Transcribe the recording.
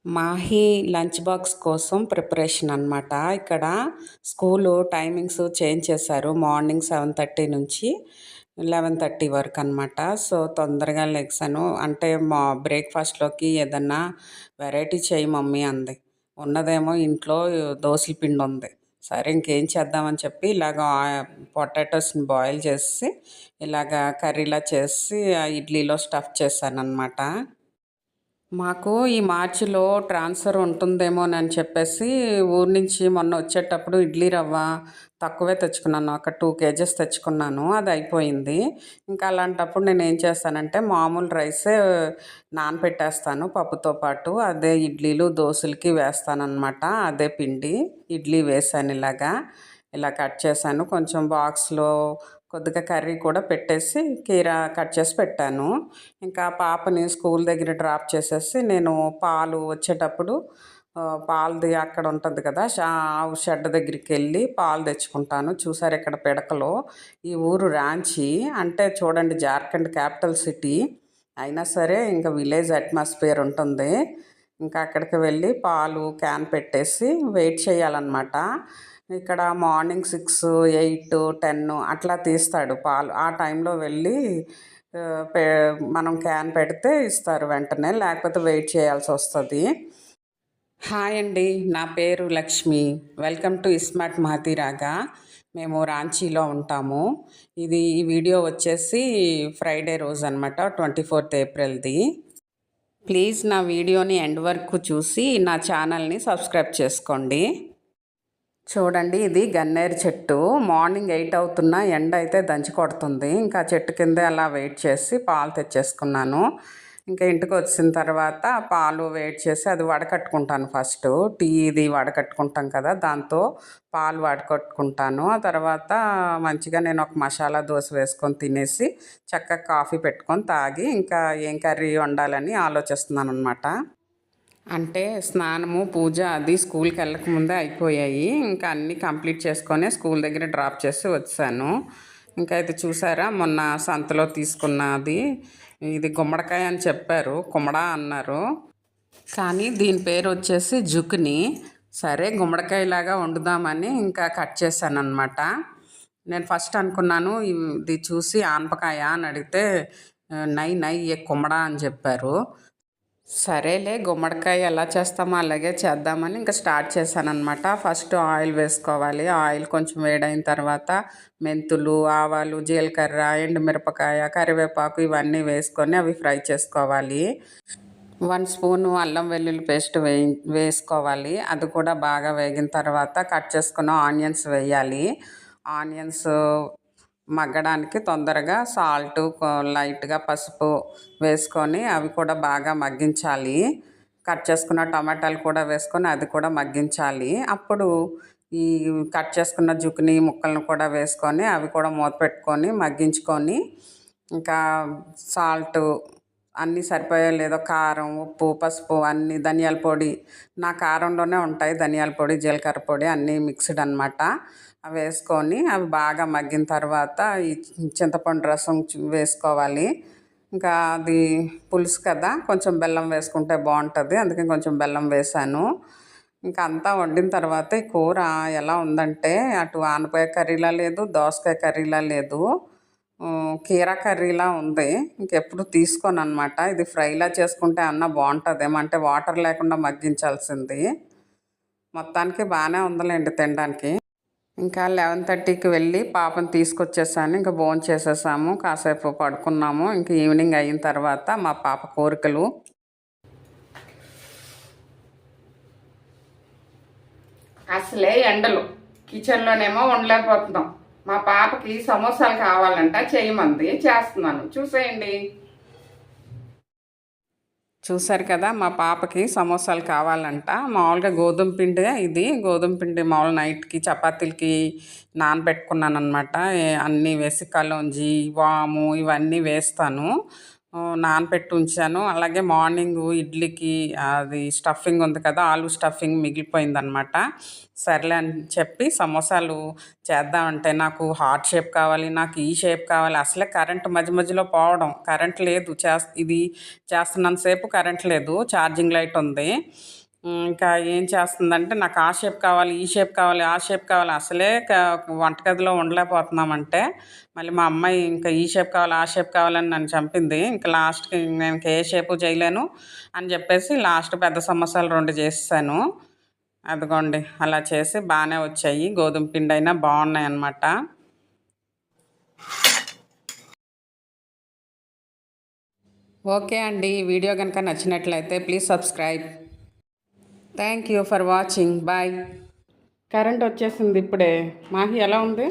Mahe lunch box కోసం preparation అనమాట. ఇక్కడ స్కూలు టైమింగ్స్ చేంజ్ చేశారు. మార్నింగ్ 7:30 నుంచి 11:30 వరకు అనమాట. సో తొందరగా లెగ్సాను. అంటే మా బ్రేక్ఫాస్ట్లోకి ఏదన్నా వెరైటీ చేయి మమ్మీ అంది. ఉన్నదేమో ఇంట్లో దోసల పిండి ఉంది. సరే ఇంకేం చేద్దామని చెప్పి ఇలాగ పొటాటోస్ని బాయిల్ చేసి ఇలాగ కర్రీలా చేసి ఇడ్లీలో స్టఫ్ చేశానన్నమాట. మాకు ఈ మార్చిలో ట్రాన్స్ఫర్ ఉంటుందేమోనని చెప్పేసి ఊరు నుంచి మొన్న వచ్చేటప్పుడు ఇడ్లీ రవ్వ తక్కువే తెచ్చుకున్నాను. ఒక 2 కేజెస్ తెచ్చుకున్నాను. అది అయిపోయింది. ఇంకా అలాంటప్పుడు నేను ఏం చేస్తానంటే మామూలు రైసే నానబెట్టేస్తాను పప్పుతో పాటు. అదే ఇడ్లీలు దోశలకి వేస్తానన్నమాట. అదే పిండి ఇడ్లీ వేసాను ఇలాగా. ఇలా కట్ చేశాను. కొంచెం బాక్స్లో కొద్దిగా కర్రీ కూడా పెట్టేసి కీరా కట్ చేసి పెట్టాను. ఇంకా పాపని స్కూల్ దగ్గర డ్రాప్ చేసేసి నేను పాలు వచ్చేటప్పుడు పాలది అక్కడ ఉంటుంది కదా ఆవు షెడ్ దగ్గరికి వెళ్ళి పాలు తెచ్చుకుంటాను. చూసారు ఇక్కడ పిడకలో. ఈ ఊరు రాంచీ అంటే చూడండి జార్ఖండ్ క్యాపిటల్ సిటీ అయినా సరే ఇంకా విలేజ్ అట్మాస్ఫియర్ ఉంటుంది. ఇంకా అక్కడికి వెళ్ళి పాలు క్యాన్ పెట్టేసి వెయిట్ చేయాలన్నమాట. ఇక్కడ మార్నింగ్ 6, 8, 10 అట్లా తీస్తాడు పాలు. ఆ టైంలో వెళ్ళి మనం క్యాన్ పెడితే ఇస్తారు వెంటనే, లేకపోతే వెయిట్ చేయాల్సి వస్తుంది. హాయ్ అండి, నా పేరు Lakshmi. Welcome to iSmart Mahathiraga. మేము రాంచీలో ఉంటాము. ఈ వీడియో వచ్చేసి ఫ్రైడే రోజు అనమాట, 24th ఏప్రిల్ది. ప్లీజ్ నా వీడియోని ఎండ్ వరకు చూసి నా ఛానల్ని సబ్స్క్రైబ్ చేసుకోండి. చూడండి, ఇది గన్నేరు చెట్టు. మార్నింగ్ 8 అవుతున్నా ఎండ అయితే దంచి కొడుతుంది. ఇంకా చెట్టు కిందే అలా వెయిట్ చేసి పాలు తెచ్చేసుకున్నాను. ఇంకా ఇంటికి వచ్చిన తర్వాత పాలు వెయిట్ చేసి అది వడకట్టుకుంటాను. ఫస్ట్ టీ ఇది వడకట్టుకుంటాం కదా, దాంతో పాలు వడకట్టుకుంటాను. ఆ తర్వాత మంచిగా నేను ఒక మసాలా దోశ వేసుకొని తినేసి చక్కగా కాఫీ పెట్టుకొని తాగి ఇంకా ఏం కర్రీ వండాలని ఆలోచిస్తున్నాను అనమాట. అంటే స్నానము పూజ అది స్కూల్కి వెళ్ళకముందే అయిపోయాయి. ఇంకా అన్నీ కంప్లీట్ చేసుకొని స్కూల్ దగ్గర డ్రాప్ చేసి వచ్చాను. ఇంకా ఇది చూసారా, మొన్న సంతలో తీసుకున్నది. ఇది గుమ్మడికాయ అని చెప్పారు, కుమ్మడా అన్నారు, కానీ దీని పేరు వచ్చేసి జుక్ని. సరే గుమ్మడికాయలాగా వండుదామని ఇంకా కట్ చేశాను అనమాట. నేను ఫస్ట్ అనుకున్నాను ఇది చూసి ఆనపకాయ అని అడిగితే నై ఏ కుమ్మడా అని చెప్పారు. సరేలే గుమ్మడికాయ ఎలా చేస్తామో అలాగే చేద్దామని ఇంకా స్టార్ట్ చేశాను అనమాట. ఫస్ట్ ఆయిల్ వేసుకోవాలి. ఆయిల్ కొంచెం వేడైన తర్వాత మెంతులు, ఆవాలు, జీలకర్ర, ఎండుమిరపకాయ, కరివేపాకు ఇవన్నీ వేసుకొని అవి ఫ్రై చేసుకోవాలి. 1 స్పూను అల్లం వెల్లుల్లి పేస్ట్ వేసుకోవాలి. అది కూడా బాగా వేగిన తర్వాత కట్ చేసుకున్న ఆనియన్స్ వేయాలి. ఆనియన్స్ మగ్గడానికి తొందరగా సాల్ట్, లైట్గా పసుపు వేసుకొని అవి కూడా బాగా మగ్గించాలి. కట్ చేసుకున్న టమాటాలు కూడా వేసుకొని అది కూడా మగ్గించాలి. అప్పుడు ఈ కట్ చేసుకున్న జుకినీ ముక్కలను కూడా వేసుకొని అవి కూడా మూత పెట్టుకొని మగ్గించుకొని ఇంకా సాల్ట్ అన్నీ సరిపోయా లేదో, కారం, ఉప్పు, పసుపు అన్నీ, ధనియాల పొడి, నా కారంలోనే ఉంటాయి ధనియాల పొడి, జీలకర్ర పొడి అన్నీ మిక్స్డ్ అనమాట. అవి వేసుకొని అవి బాగా మగ్గిన తర్వాత ఈ చింతపండు రసం వేసుకోవాలి. ఇంకా అది పులుసు కదా, కొంచెం బెల్లం వేసుకుంటే బాగుంటుంది, అందుకని కొంచెం బెల్లం వేసాను. ఇంకా అంతా వండిన తర్వాత ఈ కూర ఎలా ఉందంటే అటు ఆనపకాయ కర్రీలా లేదు, దోసకాయ కర్రీలా లేదు, కీరా కర్రీలా ఉంది. ఇంకెప్పుడు తీసుకోను అనమాట. ఇది ఫ్రైలా చేసుకుంటే అన్న బాగుంటుందేమో, అంటే వాటర్ లేకుండా మగ్గించాల్సింది. మొత్తానికి బాగానే ఉందిలేండి తినడానికి. ఇంకా 11:30కి వెళ్ళి పాపను తీసుకొచ్చేసాను. ఇంకా భోంచేసేసాము, కాసేపు పడుకున్నాము. ఇంక ఈవినింగ్ అయిన తర్వాత మా పాప కోరికలు. అసలే ఎండలు, కిచెన్లోనేమో ఉండలేకపోతున్నాం. మా పాపకి సమోసాలు కావాలంట, చేయమంది, చేస్తున్నాను. చూసేయండి. చూసారు కదా, మా పాపకి సమోసాలు కావాలంట. మామూలుగా గోధుమ పిండి, ఇది గోధుమ పిండి మామూలు నైట్కి చపాతీలకి నానబెట్టుకున్నాను అనమాట. అన్నీ వేసి కలోంజి, వాము ఇవన్నీ వేస్తాను. నానపెట్టి ఉంచాను. అలాగే మార్నింగ్ ఇడ్లీకి అది స్టఫింగ్ ఉంది కదా, ఆలు స్టఫింగ్ మిగిలిపోయిందనమాట. సర్లే అని చెప్పి సమోసాలు చేద్దామంటే నాకు హార్ట్ షేప్ కావాలి, నాకు ఈ షేప్ కావాలి. అసలే కరెంట్ మధ్య మధ్యలో పోవడం, కరెంట్ లేదు. ఇది చేస్తున్నంత సేపు కరెంట్ లేదు, ఛార్జింగ్ లైట్ ఉంది. ఇంకా ఏం చేస్తుందంటే నాకు ఆ షేప్ కావాలి, ఈ షేప్ కావాలి, ఆ షేప్ కావాలి. అసలే వంటగదిలో ఉండలేకపోతున్నామంటే మళ్ళీ మా అమ్మాయి ఇంకా ఈ షేప్ కావాలి, ఆ షేప్ కావాలని నన్ను చంపింది. ఇంకా లాస్ట్కి నేను ఏ షేపు చేయలేను అని చెప్పేసి లాస్ట్ పెద్ద సమోసాలు 2 చేసేసాను. అదిగోండి అలా చేసి బాగానే వచ్చాయి. గోధుమ పిండి అయినా బాగున్నాయి అన్నమాట. ఓకే అండి, వీడియో కనుక నచ్చినట్లయితే please subscribe. Thank you for watching. Bye. Current వచ్చేసింది ఇప్పుడే. మాహి ఎలా ఉంది?